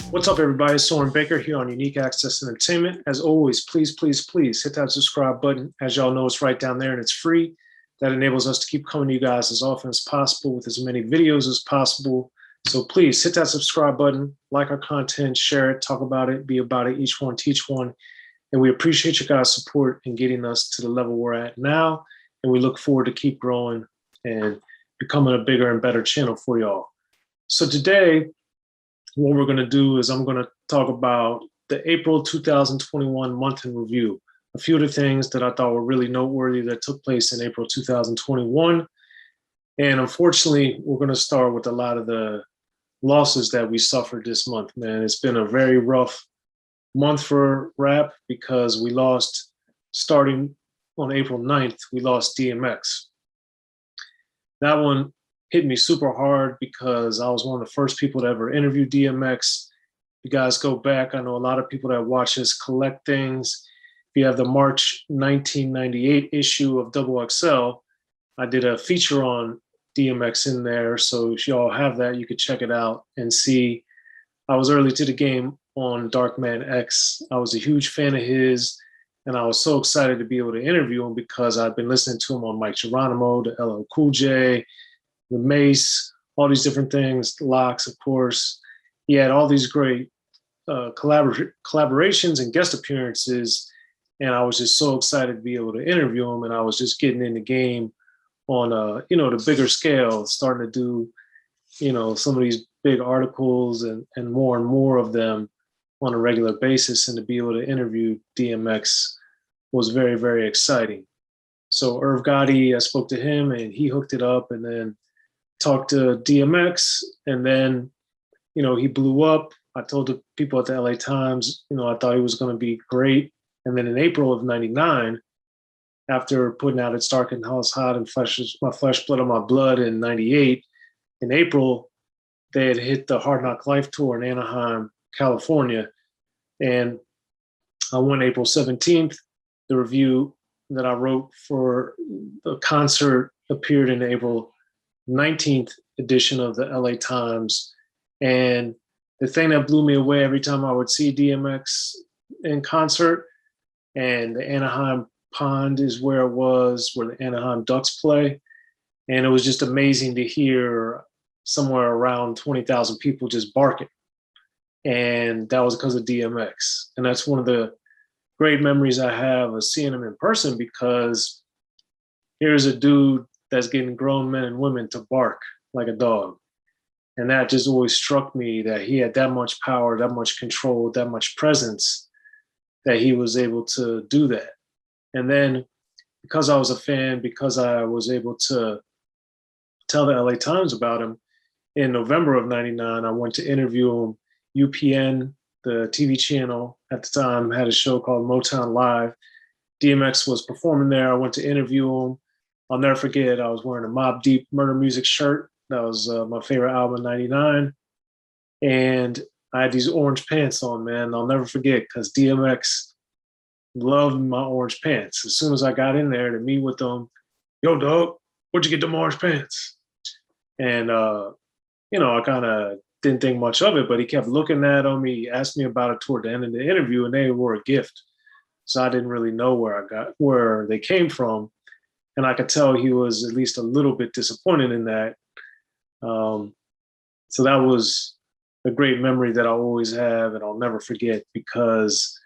What's up, everybody? It's Soren Baker here on Unique Access Entertainment. As always, please hit that subscribe button. As y'all know, it's right down there and it's free. That enables us to keep coming to you guys as often as possible with as many videos as possible. So please hit that subscribe button, like our content, share it, talk about it, be about it, each one, teach one. And we appreciate your guys' support in getting us to the level we're at now. And we look forward to keep growing and becoming a bigger and better channel for y'all. So today, what we're going to do is I'm going to talk about the April 2021 month in review. A few of the things that I thought were really noteworthy that took place in April 2021. And unfortunately, we're going to start with a lot of the losses that we suffered this month, man. It's been a very rough month for rap because we lost, starting on April 9th, we lost DMX. That one hit me super hard because I was one of the first people to ever interview DMX. If you guys go back, I know a lot of people that watch this collect things. If you have the March 1998 issue of XXL, I did a feature on DMX in there. So if y'all have that, you could check it out and see. I was early to the game on Darkman X. I was a huge fan of his, and I was so excited to be able to interview him because I've been listening to him on Mike Geronimo, the LL Cool J, the Mace, all these different things, Locks, of course. He had all these great collaborations and guest appearances, and I was just so excited to be able to interview him. And I was just getting in the game on the bigger scale, starting to do some of these big articles and more of them on a regular basis. And to be able to interview DMX was very, very exciting. So Irv Gotti, I spoke to him and he hooked it up, and then talked to DMX, and then, he blew up. I told the people at the LA Times, I thought he was going to be great. And then in April of 99, after putting out It's Dark and Hell is Hot and My Flesh, Blood on My Blood in 98, in April, they had hit the Hard Knock Life tour in Anaheim, California. And on April 17th, the review that I wrote for the concert appeared in April 19th edition of the LA Times. And the thing that blew me away every time I would see DMX in concert, and the Anaheim Pond is where it was, where the Anaheim Ducks play. And it was just amazing to hear somewhere around 20,000 people just barking. And that was because of DMX. And that's one of the great memories I have of seeing him in person, because here's a dude that's getting grown men and women to bark like a dog. And that just always struck me, that he had that much power, that much control, that much presence, that he was able to do that. And then because I was a fan, because I was able to tell the LA Times about him, in November of 99, I went to interview him. UPN, the TV channel at the time, had a show called Motown Live. DMX was performing there. I went to interview him. I'll never forget, I was wearing a Mobb Deep Murder Music shirt. That was my favorite album in 99. And I had these orange pants on, man. I'll never forget, because DMX loved my orange pants. As soon as I got in there to meet with them, yo, dog, where'd you get them orange pants? And, I kind of didn't think much of it, but he kept looking at them. He asked me about it toward the end of the interview, and they were a gift. So I didn't really know where they came from. And I could tell he was at least a little bit disappointed in that. So that was a great memory that I'll always have and I'll never forget, because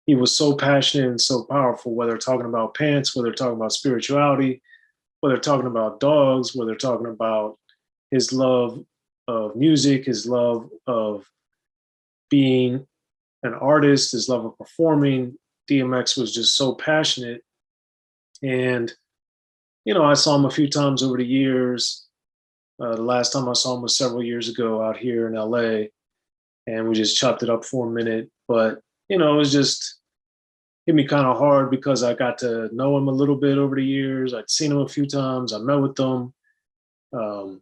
he was so passionate and so powerful, whether talking about pants, whether talking about spirituality, whether talking about dogs, whether talking about his love of music, his love of being an artist, his love of performing. DMX was just so passionate. And I saw him a few times over the years. The last time I saw him was several years ago out here in LA, and we just chopped it up for a minute. But, it was just hit me kind of hard because I got to know him a little bit over the years. I'd seen him a few times. I met with him. I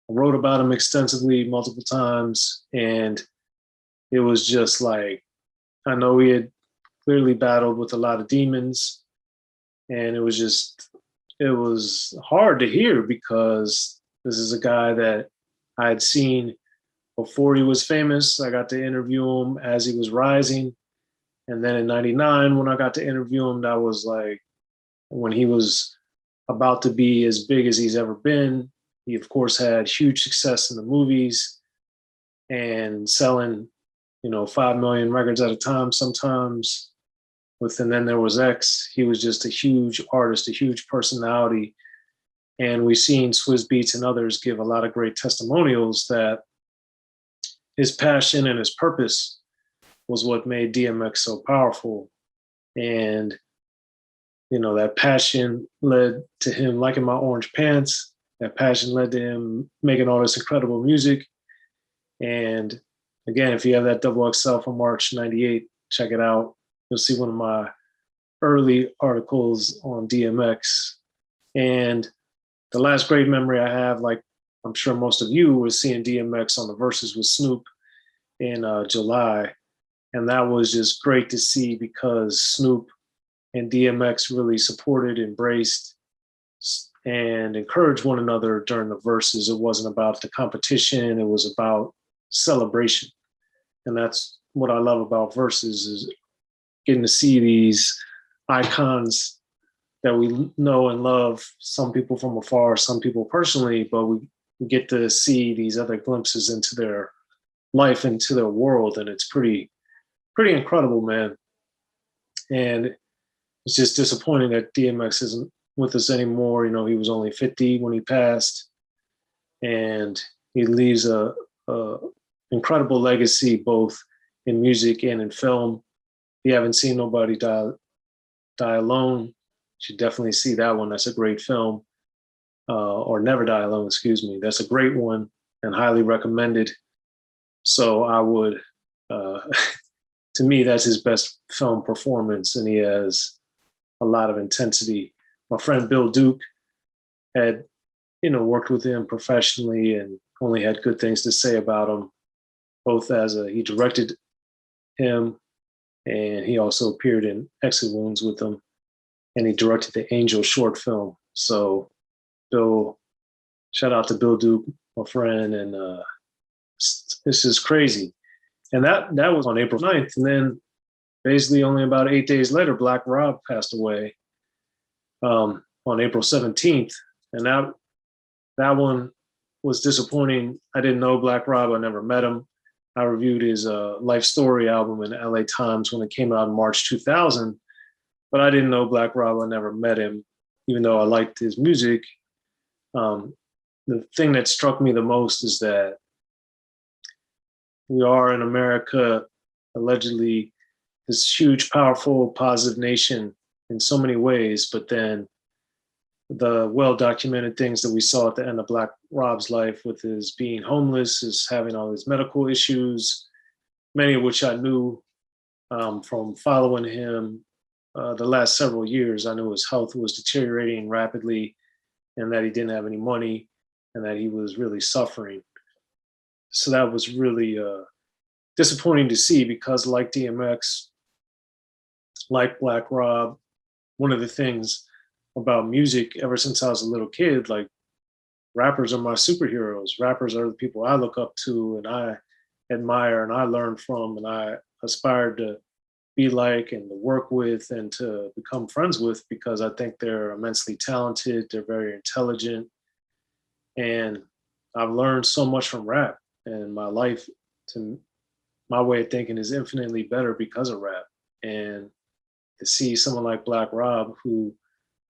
wrote about him extensively multiple times. And it was just like, I know he had clearly battled with a lot of demons. And it was hard to hear, because this is a guy that I had seen before he was famous. I got to interview him as he was rising. And then in 99, when I got to interview him, that was like when he was about to be as big as he's ever been. He, of course, had huge success in the movies and selling, 5 million records at a time sometimes. And then there was X. He was just a huge artist, a huge personality. And we've seen Swizz Beatz and others give a lot of great testimonials that his passion and his purpose was what made DMX so powerful. And, that passion led to him liking my orange pants. That passion led to him making all this incredible music. And again, if you have that double XL from March 98, check it out. You'll see one of my early articles on DMX. And the last great memory I have, like I'm sure most of you, was seeing DMX on the Verses with Snoop in July. And that was just great to see because Snoop and DMX really supported, embraced, and encouraged one another during the Verses. It wasn't about the competition, it was about celebration. And that's what I love about Verses, is getting to see these icons that we know and love, some people from afar, some people personally, but we get to see these other glimpses into their life, into their world. And it's pretty incredible, man. And it's just disappointing that DMX isn't with us anymore. He was only 50 when he passed, and he leaves a incredible legacy, both in music and in film. If you haven't seen Nobody Die Alone, you should definitely see that one. That's a great film. Or Never Die Alone, excuse me. That's a great one and highly recommended. So I would, to me, that's his best film performance, and he has a lot of intensity. My friend Bill Duke had, worked with him professionally and only had good things to say about him, both he directed him, and he also appeared in Exit Wounds with him, and he directed the Angel short film. So Bill, shout out to Bill Duke, my friend, and this is crazy. And that was on April 9th. And then basically only about 8 days later, Black Rob passed away on April 17th. And that one was disappointing. I didn't know Black Rob. I never met him. I reviewed his Life Story album in the LA Times when it came out in March 2000, but I didn't know Black Rob. I never met him, even though I liked his music. The thing that struck me the most is that we are in America, allegedly this huge, powerful, positive nation in so many ways, but then the well-documented things that we saw at the end of Black Rob's life, with his being homeless, his having all his medical issues, many of which I knew from following him the last several years. I knew his health was deteriorating rapidly, and that he didn't have any money, and that he was really suffering. So that was really disappointing to see, because like DMX, like Black Rob, one of the things about music ever since I was a little kid, like, rappers are my superheroes. Rappers are the people I look up to and I admire and I learn from and I aspire to be like and to work with and to become friends with, because I think they're immensely talented, they're very intelligent, and I've learned so much from rap, and my life, to my way of thinking, is infinitely better because of rap. And to see someone like Black Rob, who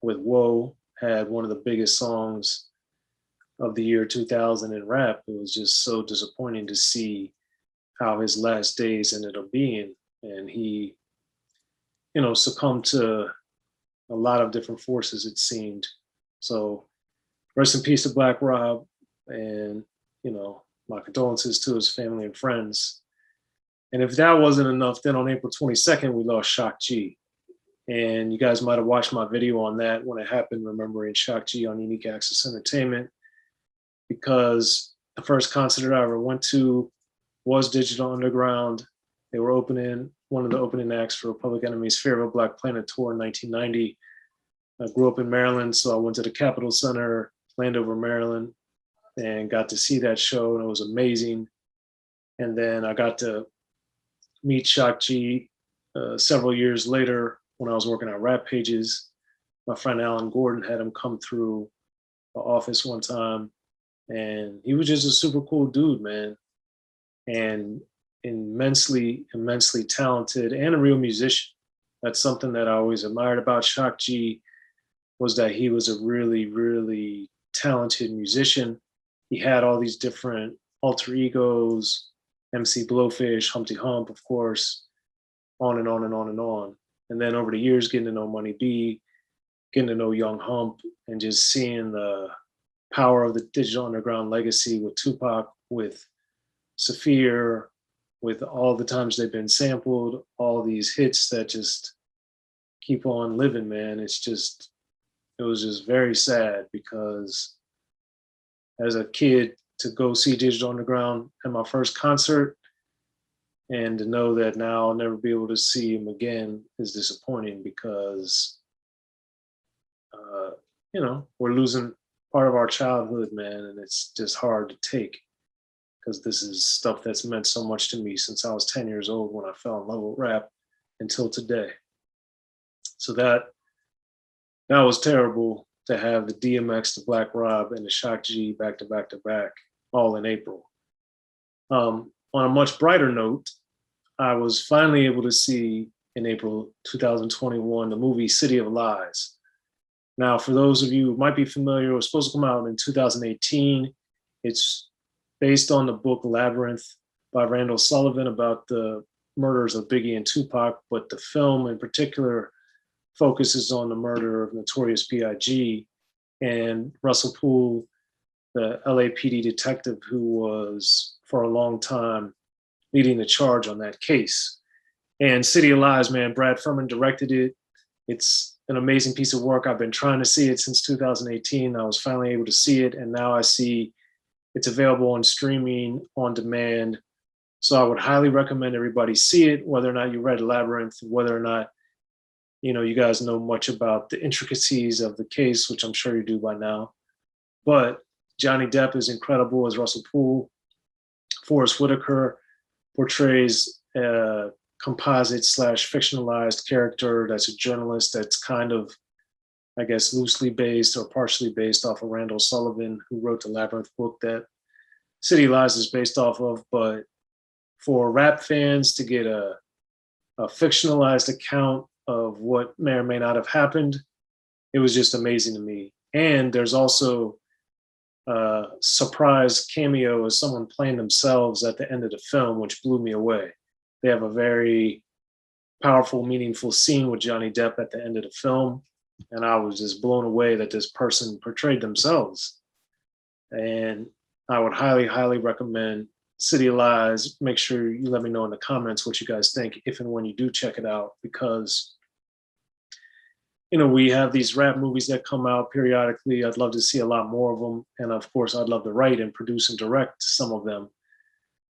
with Whoa had one of the biggest songs of the year 2000 in rap, it was just so disappointing to see how his last days ended up being. And he, succumbed to a lot of different forces, it seemed. So rest in peace to Black Rob, and, my condolences to his family and friends. And if that wasn't enough, then on April 22nd, we lost Shock G. And you guys might have watched my video on that when it happened, remembering Shock G on Unique Access Entertainment, because the first concert I ever went to was Digital Underground. They were one of the opening acts for Public Enemy's Fear of a Black Planet tour in 1990. I grew up in Maryland, so I went to the Capitol Center, Landover, Maryland, and got to see that show, and it was amazing. And then I got to meet Shock G several years later when I was working at Rap Pages. My friend Alan Gordon had him come through the office one time, and he was just a super cool dude, man, and immensely, immensely talented and a real musician. That's something that I always admired about Shock G, was that he was a really, really talented musician. He had all these different alter egos, MC Blowfish, Humpty Hump, of course, on and on and on and on. And then over the years, getting to know Money B, getting to know Young Hump, and just seeing the power of the Digital Underground legacy with Tupac, with Saphir, with all the times they've been sampled, all these hits that just keep on living, man. It was just very sad, because as a kid, to go see Digital Underground at my first concert and to know that now I'll never be able to see him again is disappointing, because, we're losing part of our childhood, man, and it's just hard to take, because this is stuff that's meant so much to me since I was 10 years old when I fell in love with rap until today. So that was terrible, to have the DMX, the Black Rob, and the Shock G back to back to back, all in April. On a much brighter note, I was finally able to see in April 2021 the movie City of Lies. Now, for those of you who might be familiar, it was supposed to come out in 2018. It's based on the book Labyrinth by Randall Sullivan about the murders of Biggie and Tupac, but the film in particular focuses on the murder of Notorious B.I.G. and Russell Poole, the LAPD detective who was for a long time leading the charge on that case. And City of Lies, man, Brad Furman directed it. It's an amazing piece of work. I've been trying to see it since 2018. I was finally able to see it, and now I see it's available on streaming on demand. So I would highly recommend everybody see it, whether or not you read Labyrinth, whether or not you guys know much about the intricacies of the case, which I'm sure you do by now. But Johnny Depp is incredible as Russell Poole. Forrest Whitaker portrays a composite / fictionalized character that's a journalist that's kind of, I guess, loosely based or partially based off of Randall Sullivan, who wrote the Labyrinth book that City Lies is based off of. But for rap fans to get a fictionalized account of what may or may not have happened, it was just amazing to me. And there's also a surprise cameo as someone playing themselves at the end of the film, which blew me away. They have a very powerful, meaningful scene with Johnny Depp at the end of the film, and I was just blown away that this person portrayed themselves. And I would highly, highly recommend City of Lies. Make sure you let me know in the comments what you guys think, if and when you do check it out, because we have these rap movies that come out periodically. I'd love to see a lot more of them. And of course, I'd love to write and produce and direct some of them.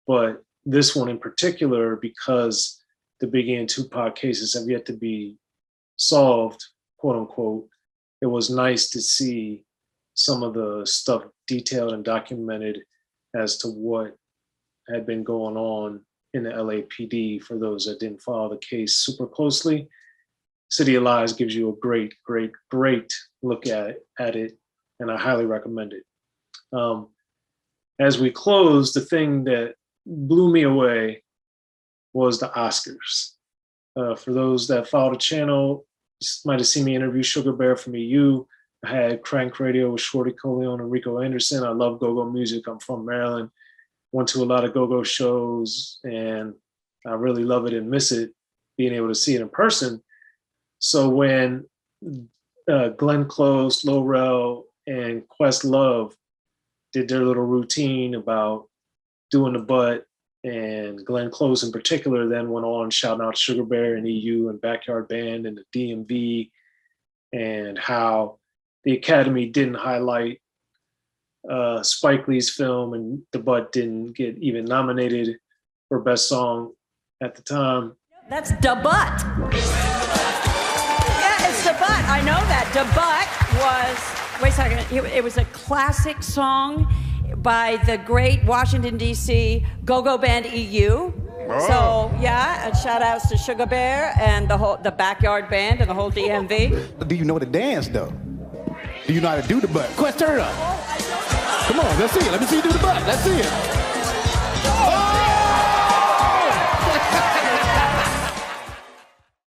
But this one in particular, because the Biggie and Tupac cases have yet to be solved, quote unquote, it was nice to see some of the stuff detailed and documented as to what had been going on in the LAPD for those that didn't follow the case super closely. City of Lies gives you a great, great, great look at it, and I highly recommend it. As we close, the thing that blew me away was the Oscars. For those that follow the channel, you might have seen me interview Sugar Bear from EU. I had Crank Radio with Shorty Coleon and Rico Anderson. I love go-go music. I'm from Maryland. Went to a lot of go-go shows, and I really love it and miss it, being able to see it in person. So when Glenn Close, Lil Rel, and Questlove did their little routine about doing the butt, and Glenn Close in particular then went on shouting out Sugar Bear and EU and Backyard Band and the DMV, and how the Academy didn't highlight Spike Lee's film, and The Butt didn't get even nominated for Best Song at the time. That's Da Butt. Yeah, it's Da Butt. I know that. Da Butt was, wait a second, it was a classic song. by the great Washington, D.C. go-go band EU. Oh. So, yeah, and shout outs to Sugar Bear and the Backyard Band and the whole DMV. Do you know the dance, though? Do you know how to do the butt? Quest, turn it up. Come on, let's see it. Let me see you do the butt. Let's see it.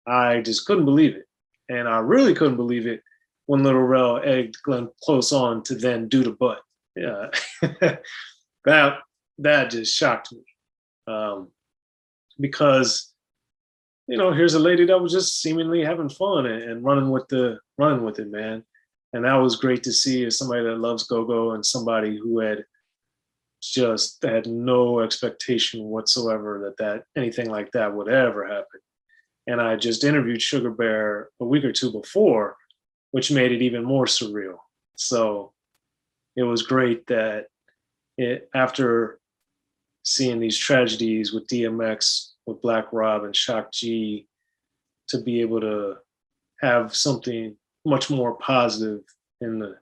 I just couldn't believe it. And I really couldn't believe it when Little Rel egged Glenn Close on to then do the butt. Yeah, that just shocked me. Because, you know, here's a lady that was just seemingly having fun and running with it, man. And that was great to see as somebody that loves go-go and somebody who had no expectation whatsoever that anything like that would ever happen. And I just interviewed Sugar Bear a week or two before, which made it even more surreal. So it was great that after seeing these tragedies with DMX, with Black Rob and Shock G, to be able to have something much more positive in the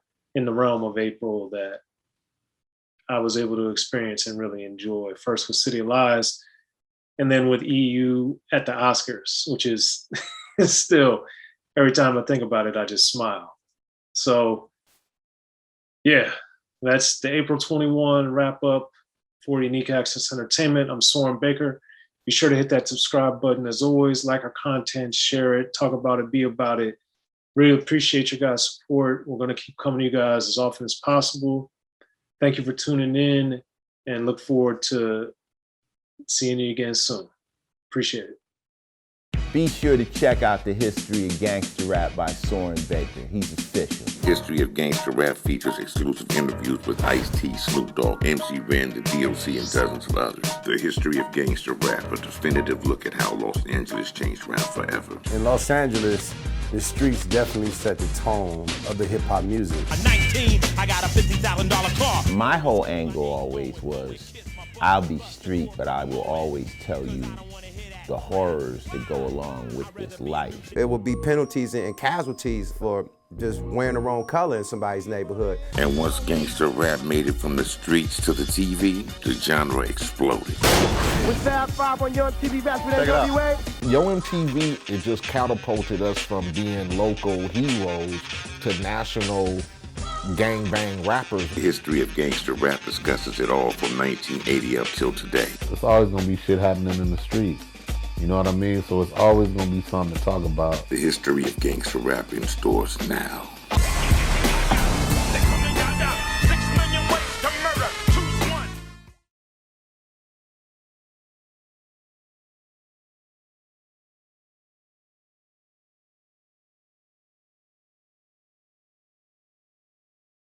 realm of April that I was able to experience and really enjoy. First with City of Lies, and then with EU at the Oscars, which is still, every time I think about it, I just smile. So yeah, that's the April 21 wrap up for Unique Access Entertainment. I'm Soren Baker. Be sure to hit that subscribe button. As always, like our content, share it, talk about it, be about it. Really appreciate your guys' support. We're going to keep coming to you guys as often as possible. Thank you for tuning in and look forward to seeing you again soon. Appreciate it. Be sure to check out the History of Gangster Rap by Soren Baker. He's official. History of Gangster Rap features exclusive interviews with Ice-T, Snoop Dogg, MC Ren, the D.O.C, and dozens of others. The History of Gangster Rap, a definitive look at how Los Angeles changed rap forever. In Los Angeles, the streets definitely set the tone of the hip-hop music. At 19, I got a $50,000 car. My whole angle always was, I'll be street, but I will always tell you the horrors that go along with this life. There will be penalties and casualties for just wearing the wrong color in somebody's neighborhood. And once gangster rap made it from the streets to the TV, the genre exploded. With Fab 5 on Yo MTV Raps with NWA. Yo MTV, it just catapulted us from being local heroes to national gangbang rappers. The History of Gangster Rap discusses it all from 1980 up till today. There's always gonna be shit happening in the streets. You know what I mean? So it's always gonna be something to talk about. The History of Gangster Rap in stores now.